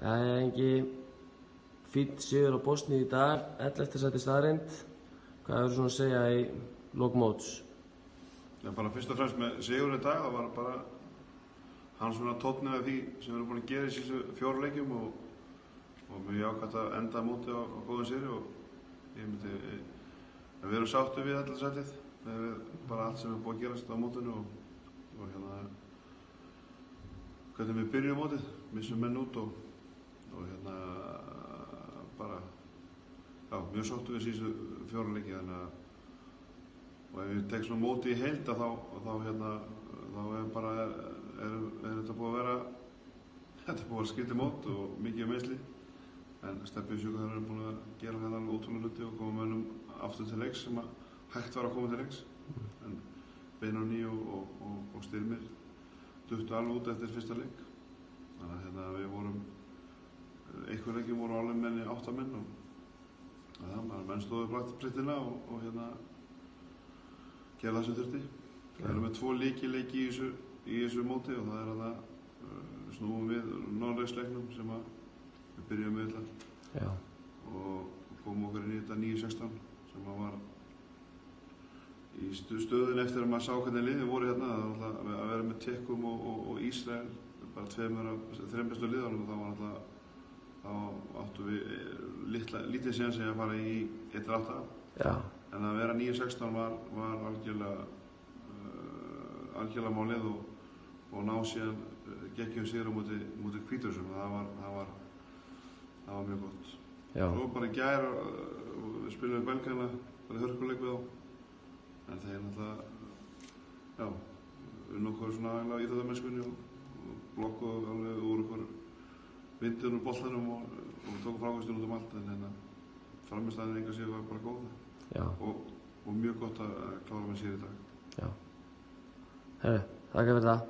Engi fínn sigur á Bosníu í dag, 11. sæti staðreynd. Hvað hefur svona að segja í lok móts? Já, bara fyrst og fremst með sigur í dag, það var bara hann svona tónninn af því sem við erum búin að gera í síðustu 4 leikjum og mjög jákvæmt að enda mótið á góðum sigri og ég myndi að við erum sáttir við 11. sætið með bara allt sem er búið að gerast á mótinu og hérna hvernig við byrjum mótið, missum menn út og hérna bara já, mjög sáttir við síðustu 4 leiki þannig að og ef við tek svona mótið í heild að þá hérna þá er þetta búið að vera skrítið mót og mikið meiðsli en Stebbi sjúkraþjálfari er búin að gera hérna alveg ótrúlega hluti og koma mönnum aftur til leiks sem að hægt var að koma til leiks en Benóný og Styrmir duttu alveg út eftir fyrsta leik þannig að hérna við vorum einhver leikjum voru alveg menni 8 menn og það menn stóðu prittina og hérna gera það sem þurfti. Við erum með 2 leiki í þessu móti og það er að snúum við Norðurlandsleiknum sem að við byrjum með illa og komum okkur inn í þetta 9-16 sem að var í stöðun eftir að maður sá hvernig liðin voru hérna að vera með Tekum og Ísrael bara 2 af 3 bestu liðunum og þá áttu við lítið séns að fara í 1-8 en að vera 9-16 var algjörlega málið og ná síðan geggjum sigur á móti Hvítarussum það var mjög gott. Svo bara í gær við spilum við Belgana bara hörkuleik við þá en þeir náttúrulega nokkuð svona í þetta mennskunni og blokkuðu alveg úr okkur vindunum og boltanum og tóku frákvæmstunum út allt en hérna framistæðin enga sigur var bara góð og mjög gott að klára með sér í dag. Herru, þakka fyrir það.